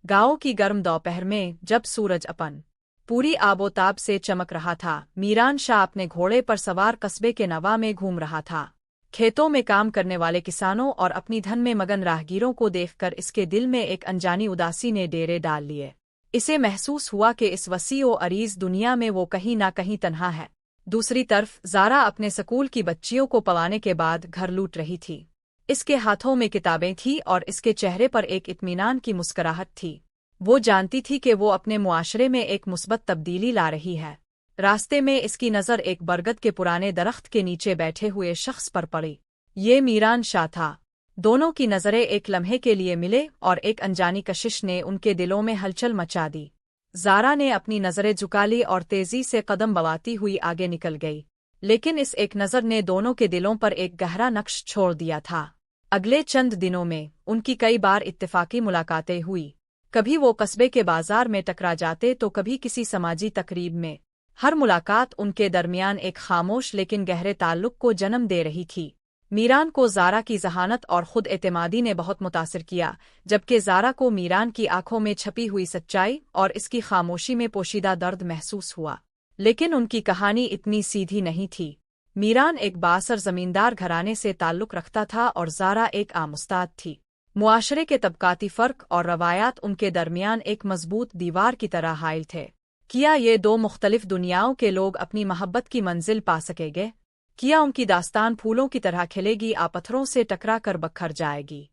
गाँव की गर्म दोपहर में जब सूरज अपन पूरी आबोताब से चमक रहा था, मीरान शाह अपने घोड़े पर सवार कस्बे के नवा में घूम रहा था। खेतों में काम करने वाले किसानों और अपनी धन में मगन राहगीरों को देखकर इसके दिल में एक अनजानी उदासी ने डेरे डाल लिए। इसे महसूस हुआ कि इस वसी व अरीज दुनिया में वो कहीं ना कहीं तन्हा है। दूसरी तरफ ज़ारा अपने स्कूल की बच्चियों को पवाने के बाद घर लूट रही थी। इसके हाथों में किताबें थीं और इसके चेहरे पर एक इत्मीनान की मुस्कुराहट थी। वो जानती थी कि वो अपने मुआशरे में एक मुस्बत तब्दीली ला रही है। रास्ते में इसकी नज़र एक बरगद के पुराने दरख्त के नीचे बैठे हुए शख्स पर पड़ी। ये मीरान शाह था। दोनों की नज़रें एक लम्हे के लिए मिले और एक अनजानी कशिश ने उनके दिलों में हलचल मचा दी। ज़ारा ने अपनी नज़रें झुका ली और तेज़ी से कदम बवाती हुई आगे निकल गई, लेकिन इस एक नज़र ने दोनों के दिलों पर एक गहरा नक्श छोड़ दिया था। अगले चंद दिनों में उनकी कई बार इत्तेफाकी मुलाकातें हुई। कभी वो कस्बे के बाजार में टकरा जाते तो कभी किसी समाजी तकरीब में। हर मुलाकात उनके दरमियान एक खामोश लेकिन गहरे ताल्लुक को जन्म दे रही थी। मीरान को ज़ारा की ज़हानत और खुद एतमादी ने बहुत मुतासिर किया, जबकि ज़ारा को मीरान की आंखों में छपी हुई सच्चाई और इसकी खामोशी में पोशीदा दर्द महसूस हुआ। लेकिन उनकी कहानी इतनी सीधी नहीं थी। मीरान एक बासर जमींदार घराने से ताल्लुक रखता था और ज़ारा एक आम उस्ताद थी। मुआशरे के तबकाती फ़र्क और रवायात उनके दरमियान एक मजबूत दीवार की तरह हाइल थे। क्या ये दो मुख्तलिफ दुनियाओं के लोग अपनी मोहब्बत की मंजिल पा सकेंगे? क्या उनकी दास्तान फूलों की तरह खिलेगी या पत्थरों से टकरा कर बखर जाएगी?